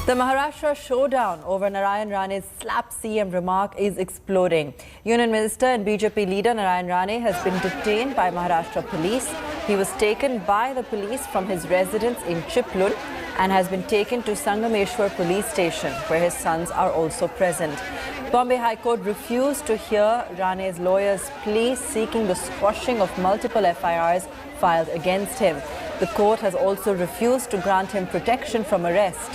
The Maharashtra showdown over Narayan Rane's slap CM remark is exploding. Union Minister and BJP leader Narayan Rane has been detained by Maharashtra police. He was taken by the police from his residence in Chiplun and has been taken to Sangameshwar police station, where his sons are also present. Bombay High Court refused to hear Rane's lawyer's plea seeking the squashing of multiple FIRs filed against him. The court has also refused to grant him protection from arrest.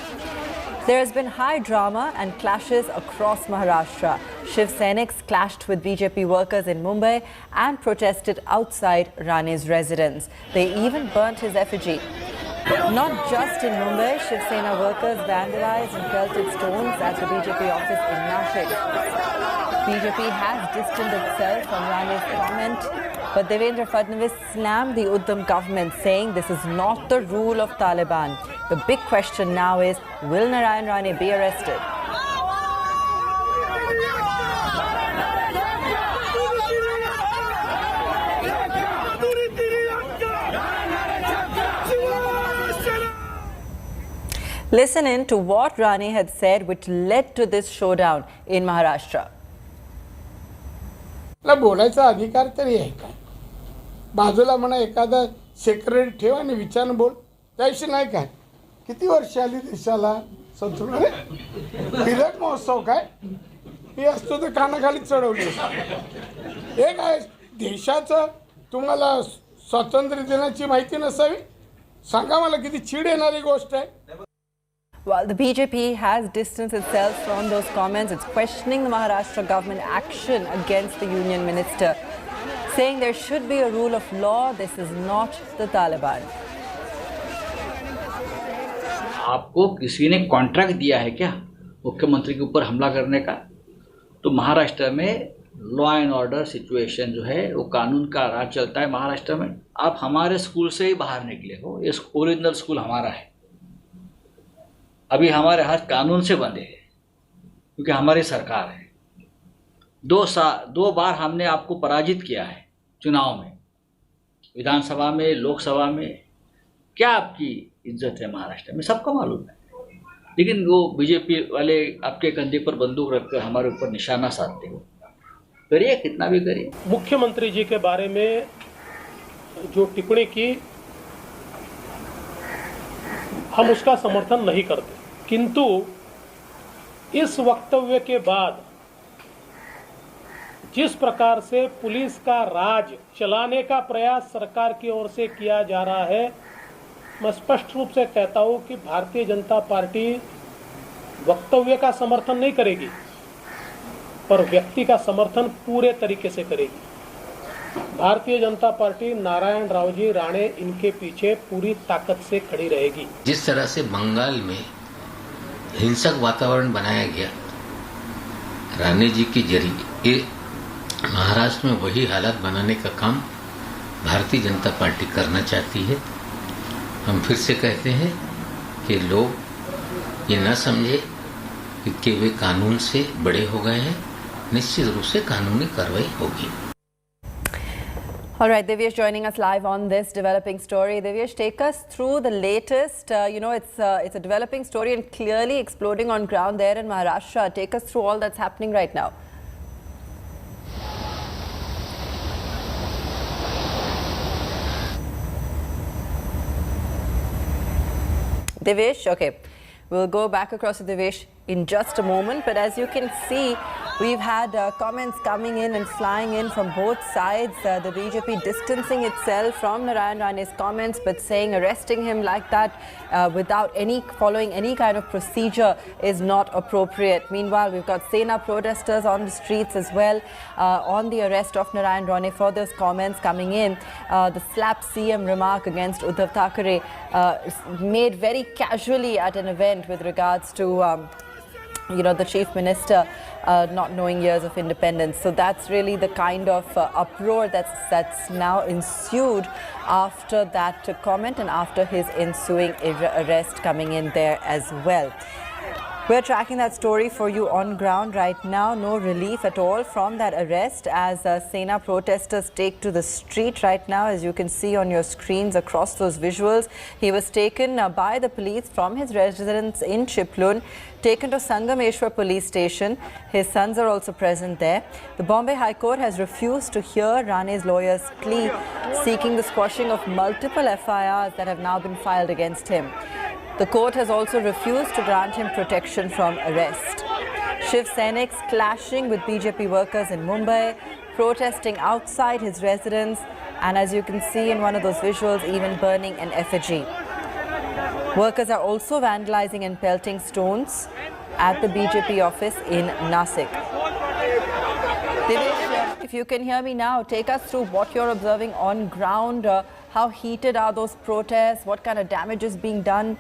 There has been high drama and clashes across Maharashtra. Shiv Sainiks clashed with BJP workers in Mumbai and protested outside Rane's residence. They even burnt his effigy. Not just in Mumbai, Shiv Sena workers vandalized and pelted stones at the BJP office in Nashik. BJP has distanced itself from Rane's comment, but Devendra Fadnavis slammed the Uddham government, saying this is not the rule of Taliban. The big question now is, will Narayan Rane be arrested? Listen in to what Rane had said, which led to this showdown in Maharashtra. बोलायचा अधिकार तरी आहे का? बाजूला म्हणा एखादा secretary ठेवा आणि विचारून बोल. त्याशी नाही काय. किती वर्ष आली देशाला संतुलन हिरक महोत्सव काय हे असतो तर कानाखाली चढवली. हे काय देशाचं तुम्हाला स्वातंत्र्य दिनाची माहिती नसावी? सांगा मला किती चीड येणारी गोष्ट आहे. While the BJP has distanced itself from those comments, it's questioning the Maharashtra government action against the union minister, saying there should be a rule of law. This is not the Taliban. आपको किसी ने contract दिया है क्या मुख्यमंत्री के ऊपर हमला करने का? तो महाराष्ट्र में लॉ एंड ऑर्डर सिचुएशन जो है वो कानून का राज चलता है महाराष्ट्र में. आप हमारे स्कूल से ही बाहर निकले हो. ये ओरिजिनल स्कूल हमारा है. अभी हमारे हाथ कानून से बंधे हैं क्योंकि हमारी सरकार है. 2 बार हमने आपको पराजित किया है चुनाव में, विधानसभा में, लोकसभा में. क्या आपकी इज्जत है महाराष्ट्र में? सबको मालूम है. लेकिन वो बीजेपी वाले आपके कंधे पर बंदूक रखकर हमारे ऊपर निशाना साधते हो. करिए, कितना भी करिए. मुख्यमंत्री जी के बारे में जो टिप्पणी की, हम उसका समर्थन नहीं करते, किंतु इस वक्तव्य के बाद जिस प्रकार से पुलिस का राज चलाने का प्रयास सरकार की ओर से किया जा रहा है, मैं स्पष्ट रूप से कहता हूं कि भारतीय जनता पार्टी वक्तव्य का समर्थन नहीं करेगी, पर व्यक्ति का समर्थन पूरे तरीके से करेगी. भारतीय जनता पार्टी नारायण राव जी राणे इनके पीछे पूरी ताकत से खड़ी रहेगी. जिस तरह से बंगाल में हिंसक वातावरण बनाया गया राणे जी के जरिए, महाराष्ट्र में वही हालात बनाने का काम भारतीय जनता पार्टी करना चाहती है. हम फिर से कहते हैं कि लोग ये न समझे कि वे कानून से बड़े हो गए हैं. निश्चित रूप से कानूनी कार्रवाई होगी. All right, Divyesh joining us live on this developing story. Divyesh, take us through the latest. It's a developing story and clearly exploding on ground there in Maharashtra. Take us through all that's happening right now. Divyesh, okay. We'll go back across to Divyesh in just a moment. But as you can see, we've had comments coming in and flying in from both sides. The BJP distancing itself from Narayan Rane's comments, but saying arresting him like that without following any kind of procedure is not appropriate. Meanwhile, we've got Sena protesters on the streets as well on the arrest of Narayan Rane for those comments coming in. The slap CM remark against Uddhav Thackeray made very casually at an event with regards to the chief minister not knowing years of independence. So that's really the kind of uproar that's now ensued after that comment and after his ensuing arrest coming in there as well. We're tracking that story for you on ground right now. No relief at all from that arrest as Sena protesters take to the street right now. As you can see on your screens across those visuals, he was taken by the police from his residence in Chiplun, taken to Sangameshwar police station. His sons are also present there. The Bombay High Court has refused to hear Rane's lawyer's plea, seeking the squashing of multiple FIRs that have now been filed against him. The court has also refused to grant him protection from arrest. Shiv Sainik's clashing with BJP workers in Mumbai, protesting outside his residence, and as you can see in one of those visuals, even burning an effigy. Workers are also vandalizing and pelting stones at the BJP office in Nasik. Divesh, if you can hear me now, take us through what you're observing on ground. How heated are those protests? What kind of damage is being done?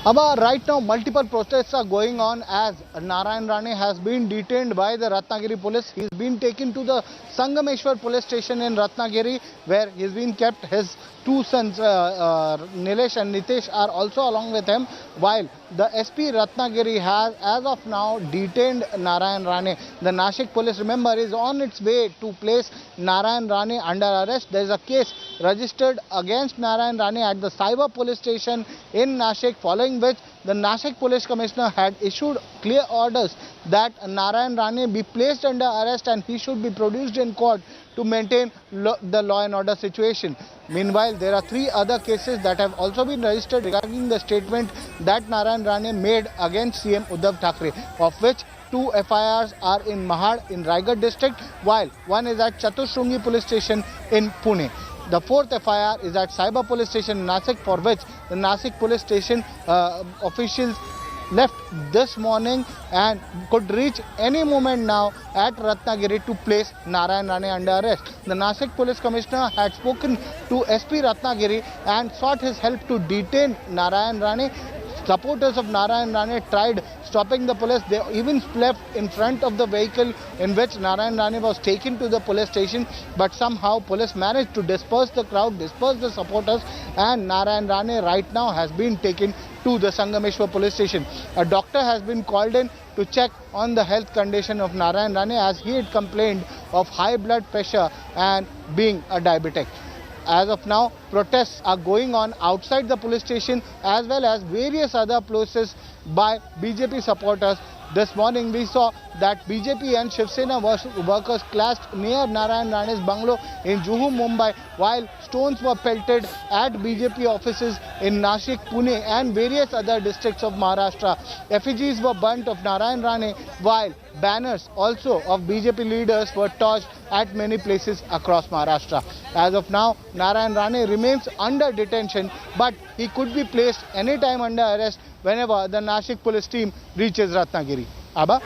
Right now, multiple protests are going on as Narayan Rane has been detained by the Ratnagiri police. He's been taken to the Sangameshwar police station in Ratnagiri, where he's been kept. His two sons, Nilesh and Nitesh, are also along with him, while the SP Ratnagiri has, as of now, detained Narayan Rane. The Nashik police, remember, is on its way to place Narayan Rane under arrest. There is a case registered against Narayan Rane at the Cyber police station in Nashik, following which the Nashik police commissioner had issued clear orders that Narayan Rane be placed under arrest and he should be produced in court to maintain the law and order situation. Meanwhile, there are three other cases that have also been registered regarding the statement that Narayan Rane made against CM Uddhav Thackeray, of which two FIRs are in Mahad in Raigad district, while one is at Chatushungi police station in Pune. The fourth FIR is at Cyber police station in Nasik, for which the Nasik police station officials left this morning and could reach any moment now at Ratnagiri to place Narayan Rane under arrest. The Nasik police commissioner had spoken to SP Ratnagiri and sought his help to detain Narayan Rane. Supporters of Narayan Rane tried stopping the police. They even slept in front of the vehicle in which Narayan Rane was taken to the police station, but somehow police managed to disperse the crowd, disperse the supporters, and Narayan Rane right now has been taken to the Sangameshwar police station. A doctor has been called in to check on the health condition of Narayan Rane, as he had complained of high blood pressure and being a diabetic. As of now, protests are going on outside the police station as well as various other places by BJP supporters. This morning we saw that BJP and Shiv Sena workers clashed near Narayan Rane's bungalow in Juhu, Mumbai, while stones were pelted at BJP offices in Nashik, Pune and various other districts of Maharashtra. Effigies were burnt of Narayan Rane, while banners also of BJP leaders were torched at many places across Maharashtra. As of now, Narayan Rane remains under detention, but he could be placed anytime under arrest whenever the Nashik police team reaches Ratnagiri. Abba?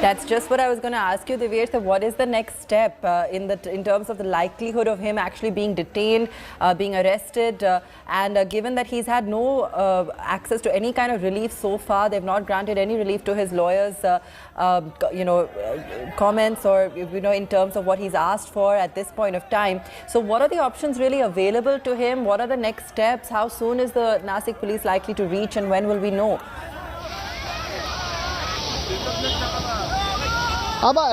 That's just what I was going to ask you, Divesh. So what is the next step in terms of the likelihood of him actually being detained, being arrested, and given that he's had no access to any kind of relief so far, they've not granted any relief to his lawyers, comments or in terms of what he's asked for at this point of time. So what are the options really available to him? What are the next steps? How soon is the Nasik police likely to reach, and when will we know?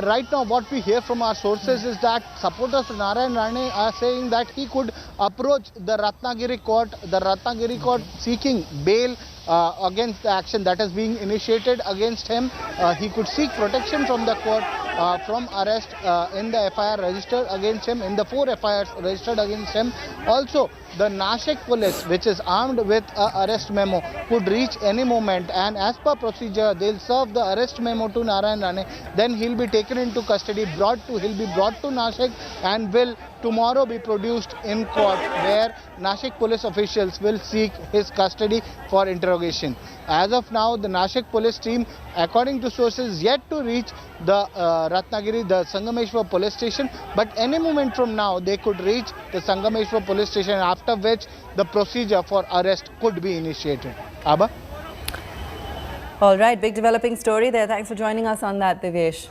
Right now what we hear from our sources is that supporters of Narayan Rane are saying that he could approach the Ratnagiri court seeking bail against the action that is being initiated against him. He could seek protection from the court from arrest in the FIR registered against him, in the 4 FIRs registered against him. Also, the Nashik police, which is armed with an arrest memo, could reach any moment, and as per procedure, they'll serve the arrest memo to Narayan Rane. Then he'll be taken into custody, he'll be brought to Nashik and will tomorrow be produced in court, where Nashik police officials will seek his custody for interrogation. As of now, the Nashik police team, according to sources, yet to reach the Ratnagiri, the Sangameshwar police station, but any moment from now they could reach the Sangameshwar police station, after which the procedure for arrest could be initiated. Abba? All right, big developing story there. Thanks for joining us on that, Divesh.